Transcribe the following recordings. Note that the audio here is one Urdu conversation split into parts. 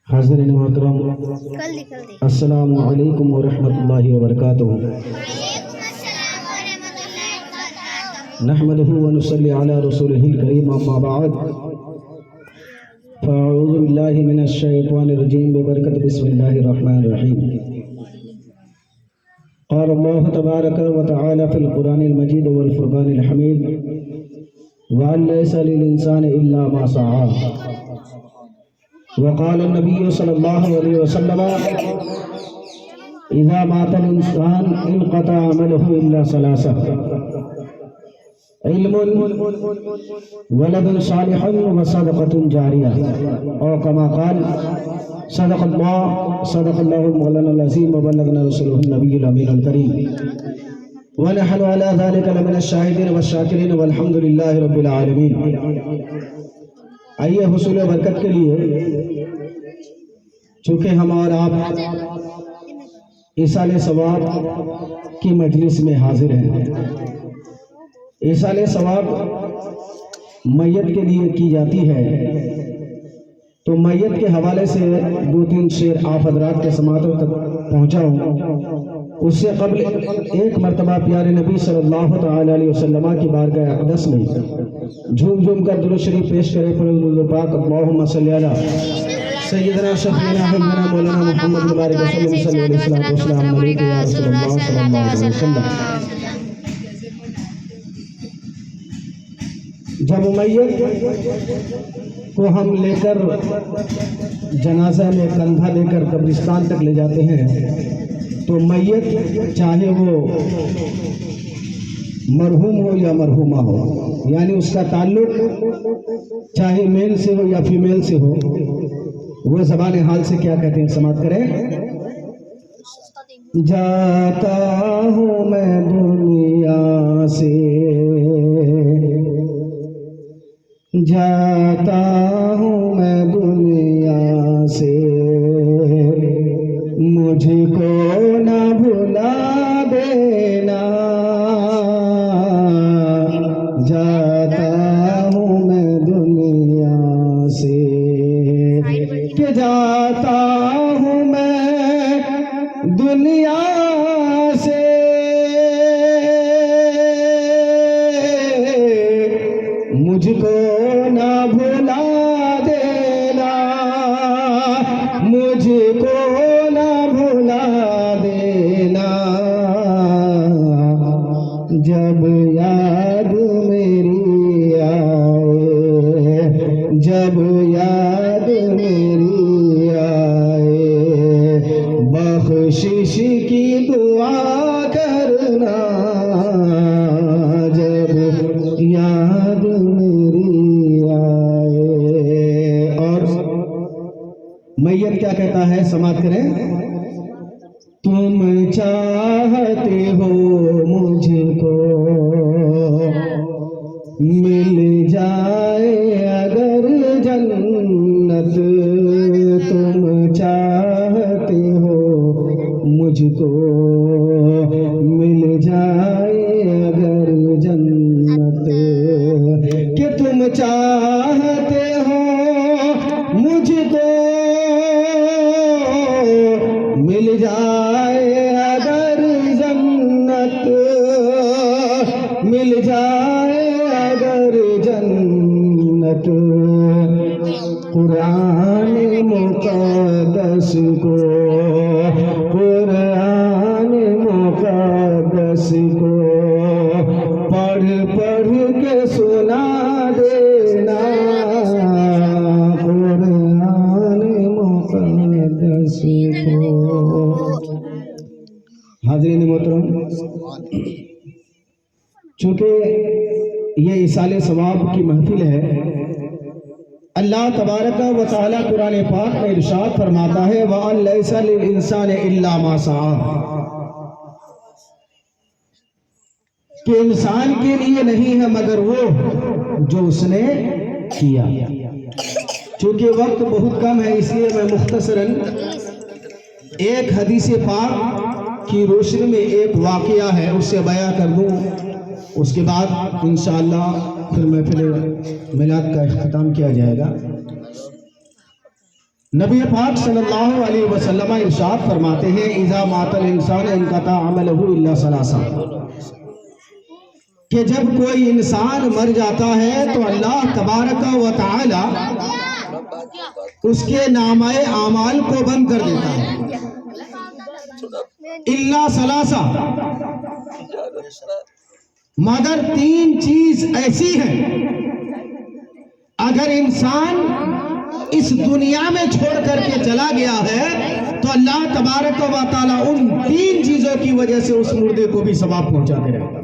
حاضرین محترم، السلام علیکم ورحمۃ اللہ وبرکاتہ۔ نحمده ونصلي على رسوله الكريم، اما بعد فاعوذ باللہ من الشیطان الرجیم ببرکۃ بسم اللہ الرحمن الرحیم۔ قال اللہ تبارک وتعالی فی القرآن المجید والفرقان الحمید، وأن ليس للإنسان إلا ما سعى۔ وقال النبي صلى الله عليه وسلم إذا مات الإنسان انقطع عمله إلا ثلاثة: علم، ولد صالح، وصدقة جارية، أو كما قال صدق الله مولانا العظيم وبلغنا رسوله النبي الأمين الكريم، ونحن على ذلك لمن الشاهدين والشاكرين والحمد لله رب العالمين۔ آئیے حصول برکت کے لیے چونکہ ہم اور آپ ایصال ثواب کی مجلس میں حاضر ہیں۔ ایصال ثواب میت کے لیے کی جاتی ہے، تو میت کے حوالے سے 2-3 شعر آپ حضرات کے سماعتوں تک پہنچاؤں۔ اس سے قبل ایک مرتبہ پیارے نبی صلی اللہ تعالی علیہ وسلم کی بارگاہ اقدس میں جھوم جھوم کر درود شریف پیش کرے پڑھیں پاک اللہم صلی علی سیدنا شفیعنا حبیبنا مولانا محمد مبارک وسلم صلی اللہ علیہ وسلم علیہ یا رسول اللہ صلی اللہ علیہ وسلم۔ جب میت کو ہم لے کر جنازہ میں کندھا لے کر قبرستان تک لے جاتے ہیں، تو میت چاہے وہ مرحوم ہو یا مرحومہ ہو، یعنی اس کا تعلق چاہے میل سے ہو یا فیمیل سے ہو، وہ زبان حال سے کیا کہتے ہیں، سماعت کریں۔ جاتا ہوں میں دنیا سے، جاتا ہوں میں دنیا سے، مجھ کو نہ بھلا دینا، جاتا ہوں میں دنیا سے، کہ جاتا ہوں میں دنیا سے، مجھ کو نہ بھلا دینا، مجھ کو نہ بھلا دینا، جب یاد میری آئے، جب یاد میری آئے، بخشش کی دعا کرنا، جب یاد میری آئے۔ اور میت کیا کہتا ہے، سماعت کریں۔ تم چاہتے ہو مجھ کو مل جائے اگر جنت، تم چاہتے ہو مجھ کو مل جائے اگر جنت، کہ تم چاہتے ہو مجھ کو مل جائے اگر جنت، مل جائے اگر جنت، قرآن مقدس کو، قرآن مقدس کو پڑھ پڑھ کے سنا دینا، قرآن مقدس کو۔ حاضرین محترم، چونکہ یہ ایصال ثواب کی محفل ہے، اللہ تبارک و تعالی قرآن پاک میں ارشاد فرماتا ہے وَأَن لَيْسَ لِلْإِنسَانِ إِلَّا مَا سَعَى، کہ انسان کے لیے نہیں ہے مگر وہ جو اس نے کیا۔ چونکہ وقت بہت کم ہے، اس لیے میں مختصراً ایک حدیث پاک کی روشنی میں ایک واقعہ ہے اسے بیان کر دوں، اس کے بعد انشاءاللہ پھر محفل میلاد کا اختتام کیا جائے گا۔ نبی پاک صلی اللہ علیہ وسلم ارشاد فرماتے ہیں اذا مات الانسان انقطع عملہ الا ثلاثہ، کہ جب کوئی انسان مر جاتا ہے تو اللہ تبارک و تعالی اس کے نامہ اعمال کو بند کر دیتا ہے، الا ثلاثہ، مگر تین چیز ایسی ہیں اگر انسان اس دنیا میں چھوڑ کر کے چلا گیا ہے تو اللہ تبارک و تعالیٰ ان تین چیزوں کی وجہ سے اس مردے کو بھی ثواب پہنچاتے رہے گا۔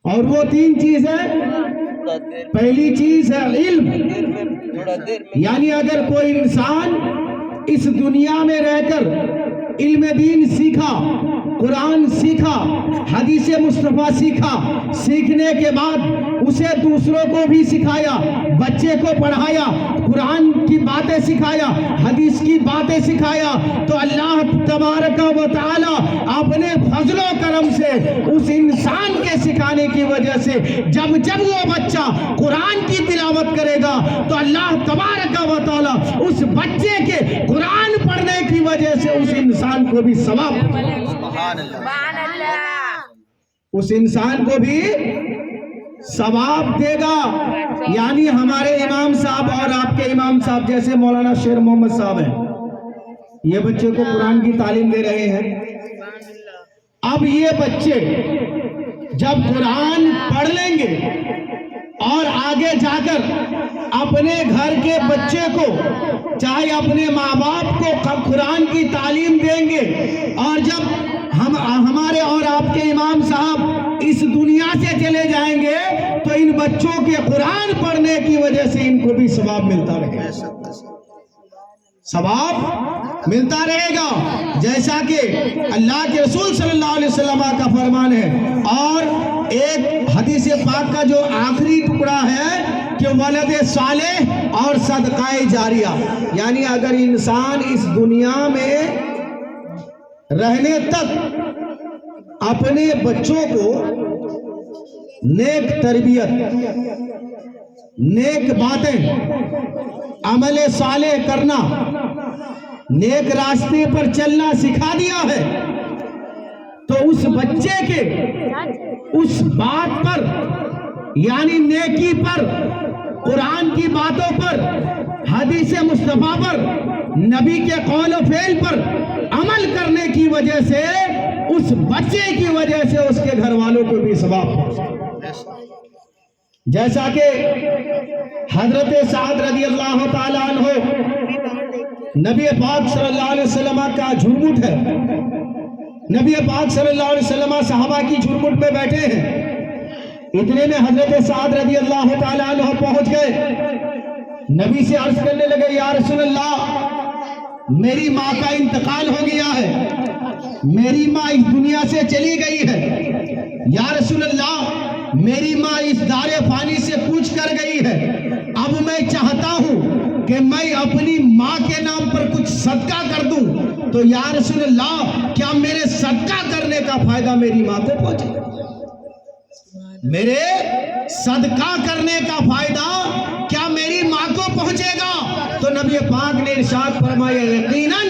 اور وہ تین چیز ہے، پہلی چیز ہے علم، یعنی اگر کوئی انسان اس دنیا میں رہ کر علم دین سیکھا، قرآن سیکھا، حدیث مصطفیٰ سیکھا، سیکھنے کے بعد اسے دوسروں کو بھی سکھایا، بچے کو پڑھایا، قرآن کی باتیں سکھایا، حدیث کی باتیں سکھایا، تو اللہ تبارک و تعالی اپنے فضل و کرم سے اس انسان کے سکھانے کی وجہ سے جب وہ بچہ قرآن کی تلاوت کرے گا تو اللہ تبارک و تعالی اس بچے کے قرآن پڑھنے کی وجہ سے اس انسان کو بھی ثواب، اس انسان کو بھی ثواب دے گا۔ یعنی ہمارے امام صاحب اور آپ کے امام صاحب جیسے مولانا شیر محمد صاحب ہیں، یہ بچے کو قرآن کی تعلیم دے رہے ہیں۔ اب یہ بچے جب قرآن پڑھ لیں گے اور آگے جا کر اپنے گھر کے بچے کو، چاہے اپنے ماں باپ کو قرآن کی تعلیم دیں گے، اور جب ہمارے اور آپ کے امام صاحب اس دنیا سے چلے جائیں گے تو ان بچوں کے قرآن پڑھنے کی وجہ سے ان کو بھی ثواب ملتا رہے گا، ثواب ملتا رہے گا، جیسا کہ اللہ کے رسول صلی اللہ علیہ وسلم کا فرمان ہے۔ اور ایک حدیث پاک کا جو آخری ٹکڑا ہے کہ ولد صالح اور صدقہ جاریہ، یعنی اگر انسان اس دنیا میں رہنے تک اپنے بچوں کو نیک تربیت، نیک باتیں، عمل صالح کرنا، نیک راستے پر چلنا سکھا دیا ہے تو اس بچے کے اس بات پر، یعنی نیکی پر، قرآن کی باتوں پر، حدیث مصطفیٰ پر، نبی کے قول و فعل پر عمل کرنے کی وجہ سے اس بچے کی وجہ سے اس کے گھر والوں کو بھی ثواب پہنچے، جیسا کہ حضرت سعد رضی اللہ تعالیٰ عنہ نبی پاک صلی اللہ علیہ وسلم کا جھرمٹ ہے، نبی پاک صلی اللہ علیہ وسلم صحابہ کی جھرمٹ میں بیٹھے ہیں، اتنے میں حضرت سعد رضی اللہ تعالیٰ عنہ پہنچ گئے، نبی سے عرض کرنے لگے یا رسول اللہ میری ماں کا انتقال ہو گیا ہے، میری ماں اس دنیا سے چلی گئی ہے، یا رسول اللہ میری ماں اس دار فانی سے کوچ کر گئی ہے، اب میں چاہتا ہوں کہ میں اپنی ماں کے نام پر کچھ صدقہ کر دوں، تو یا رسول اللہ کیا میرے صدقہ کرنے کا فائدہ میری ماں کو پہنچے گا؟ میرے صدقہ کرنے کا فائدہ کیا میری ماں کو پہنچے گا؟ تو نبی پاک نے ارشاد فرمایا یقیناً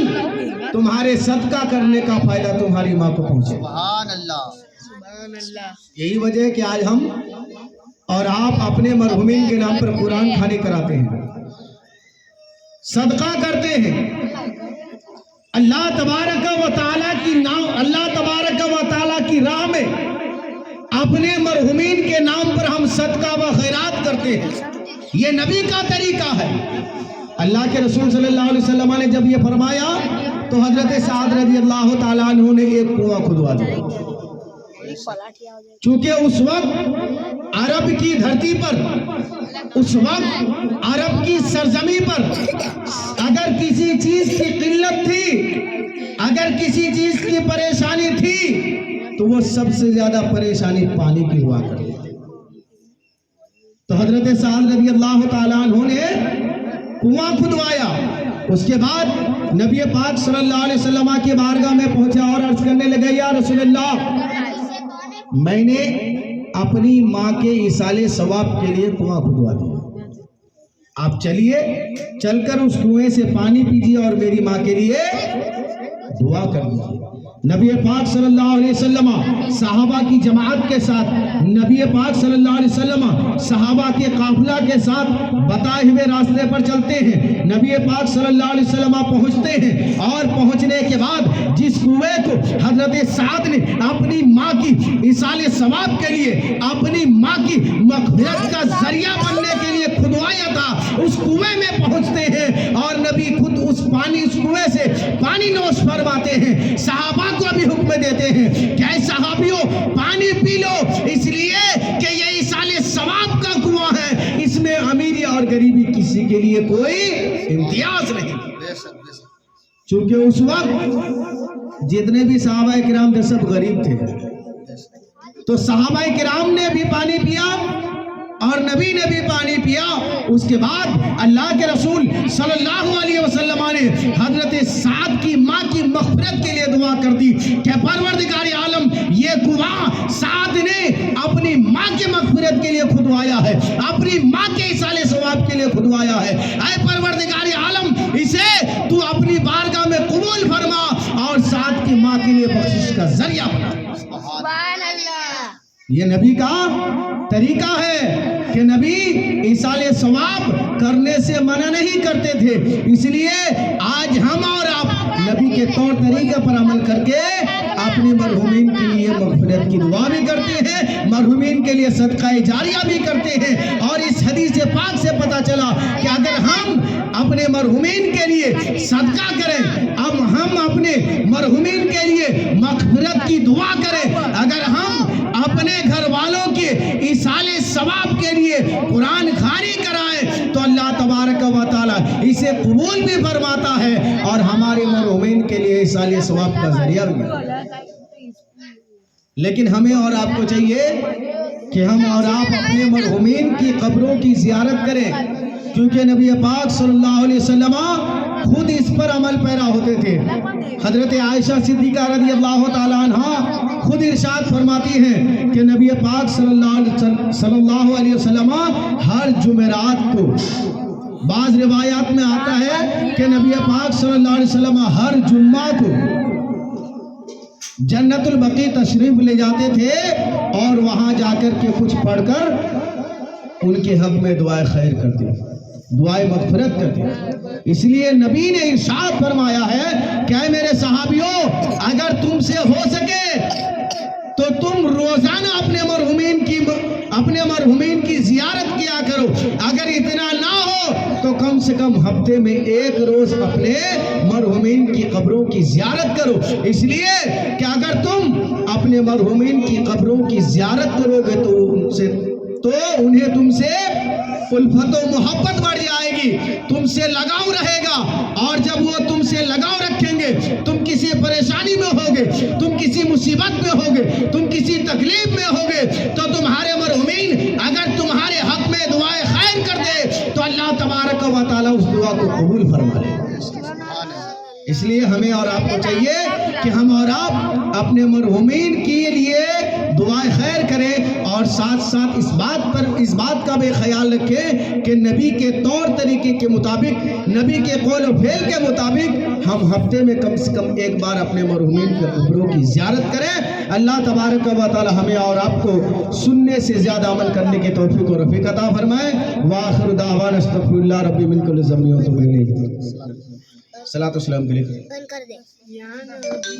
تمہارے صدقہ کرنے کا فائدہ تمہاری ماں کو پہنچے گا۔ سبحان اللہ۔ یہی وجہ ہے کہ آج ہم اور آپ اپنے مرحومین کے نام پر قرآن کھانے کراتے ہیں، صدقہ کرتے ہیں، اللہ تبارک و تعالیٰ کی نام، اللہ تبارک و تعالیٰ کی راہ میں اپنے مرحومین کے نام پر ہم صدقہ و خیرات کرتے ہیں، یہ نبی کا طریقہ ہے۔ اللہ کے رسول صلی اللہ علیہ وسلم نے جب یہ فرمایا تو حضرت سعد رضی اللہ تعالیٰ عنہ نے ایک کنواں کھدوا دیا، چونکہ اس وقت عرب کی دھرتی پر، اس وقت عرب کی سرزمین پر اگر کسی چیز کی قلت تھی، اگر کسی چیز کی پریشانی تھی تو وہ سب سے زیادہ پریشانی پانی کی ہوا کرتی تھی۔ تو حضرت سعد رضی اللہ تعالیٰ عنہ نے کنواں کھدوایا، اس کے بعد نبی پاک صلی اللہ علیہ وسلم کی بارگاہ میں پہنچا اور عرض کرنے لگا یا رسول اللہ میں نے اپنی ماں کے ایصال ثواب کے لیے کنواں کھدوا دیا، آپ چلیے چل کر اس کنویں سے پانی پیجیے اور میری ماں کے لیے دعا کر دیجیے۔ نبی پاک صلی اللہ علیہ وسلم صحابہ کی جماعت کے ساتھ، نبی پاک صلی اللہ علیہ وسلم صحابہ کے قافلہ کے ساتھ بتائے ہوئے راستے پر چلتے ہیں۔ نبی پاک صلی اللہ علیہ وسلم پہنچتے ہیں اور پہنچنے کے بعد جس کنویں کو حضرت سعد نے اپنی ماں کی ایصال ثواب کے لیے، اپنی ماں کی مغفرت کا ذریعہ بننے کے لیے کھدوایا تھا، اس کنویں میں پہنچتے ہیں اور نبی خود اس کنویں سے پانی نوش فرماتے ہیں۔ صحابہ کو بھی حکم دیتے ہیں کہ اے صحابیوں پانی پی لو، اس لیے کہ یہ ایصال ثواب کا کنواں ہے، اس میں امیری اور غریبی کسی کے لیے کوئی امتیاز نہیں۔ چونکہ اس وقت جتنے بھی صحابہ کرام تھے سب غریب تھے، تو صحابہ کرام نے بھی پانی پیا اور نبی نے بھی پانی پیا۔ اس کے بعد اللہ کے رسول صلی اللہ علیہ وسلم نے حضرت سعد کی ماں کی مغفرت کے لیے دعا کر دی کہ پروردگار عالم یہ کنواں سعد نے اپنی ماں کی مغفرت کے لیے کھدوایا ہے، اپنی ماں کے ایصال ثواب کے لیے کھدوایا ہے، اے پروردگار عالم اسے تو اپنی بارگاہ میں قبول فرما اور سعد کی ماں کے لیے بخشش کا ذریعہ بنا۔ سبحان اللہ۔ یہ نبی کا طریقہ ہے کہ نبی ایصال ثواب کرنے سے منع نہیں کرتے تھے، اس لیے آج ہم اور آپ نبی کے طور طریقے پر عمل کر کے اپنی مرحومین کے لیے مغفرت کی دعا بھی کرتے ہیں، مرحومین کے لیے صدقہ جاریہ بھی کرتے ہیں۔ اور اس حدیث پاک سے پتہ چلا کہ اگر ہم اپنے مرحومین کے لیے صدقہ کریں، اب ہم اپنے مرحومین کے لیے مغفرت کی دعا کریں، اگر ہم اپنے گھر والوں کے ایصال ثواب کے لیے قرآن خوانی کرائیں تو اللہ تبارک و تعالی اسے قبول بھی فرماتا ہے اور ہمارے مرحومین کے لیے ایصال ثواب کا ذریعہ بھی۔ لیکن ہمیں اور آپ کو چاہیے کہ ہم اور آپ اپنے مرحومین کی قبروں کی زیارت کریں، کیونکہ نبی پاک صلی اللہ علیہ وسلم خود اس پر عمل پیرا ہوتے تھے۔ حضرت عائشہ صدیقہ رضی اللہ تعالیٰ عنہ خود ارشاد فرماتی ہیں کہ نبی پاک صلی اللہ علیہ وسلم ہر جمعرات کو، بعض روایات میں آتا ہے کہ نبی پاک صلی اللہ علیہ وسلم ہر جمعہ کو جنت البقیع تشریف لے جاتے تھے اور وہاں جا کر کے کچھ پڑھ کر ان کے حق میں دعائے خیر کرتے، دعائے مغفرت کرتے۔ اس لیے نبی نے ارشاد فرمایا ہے کہ اے میرے صحابیوں اگر تم سے ہو سکے تو تم روزانہ اپنے مرحومین کی زیارت کیا کرو، اگر اتنا نہ ہو تو کم سے کم ہفتے میں ایک روز اپنے مرحومین کی قبروں کی زیارت کرو، اس لیے کہ اگر تم اپنے مرحومین کی قبروں کی زیارت کرو گے تو انہیں تم سے الفت و محبت بڑھ جائے گی، تم سے لگاؤ رہے گا، اور جب وہ تم سے لگاؤ رکھیں گے، تم کسی پریشانی میں ہوگے، تم کسی مصیبت میں ہوگے، تم کسی تکلیف میں ہوگے، تو تمہارے مرحومین اگر تمہارے حق میں دعائیں خیر کر دے تو اللہ تبارک و تعالیٰ اس دعا کو قبول فرما لے۔ اس لیے ہمیں اور آپ کو چاہیے کہ ہم اور آپ اپنے مرحومین کے لیے دعائیں خیر کریں اور ساتھ ساتھ اس بات کا بھی خیال رکھیں کہ نبی کے طور طریقے کے مطابق، نبی کے قول و فعل کے مطابق ہم ہفتے میں کم سے کم ایک بار اپنے مرحومین کے قبروں کی زیارت کریں۔ اللہ تبارک و تعالی ہمیں اور آپ کو سننے سے زیادہ عمل کرنے کے توفیق و رفیق عطا فرمائے۔ وآخر دعوانا استغفر اللہ ربی من کل ذنب واتوب الیہ۔ صلاۃ و سلام کے لیے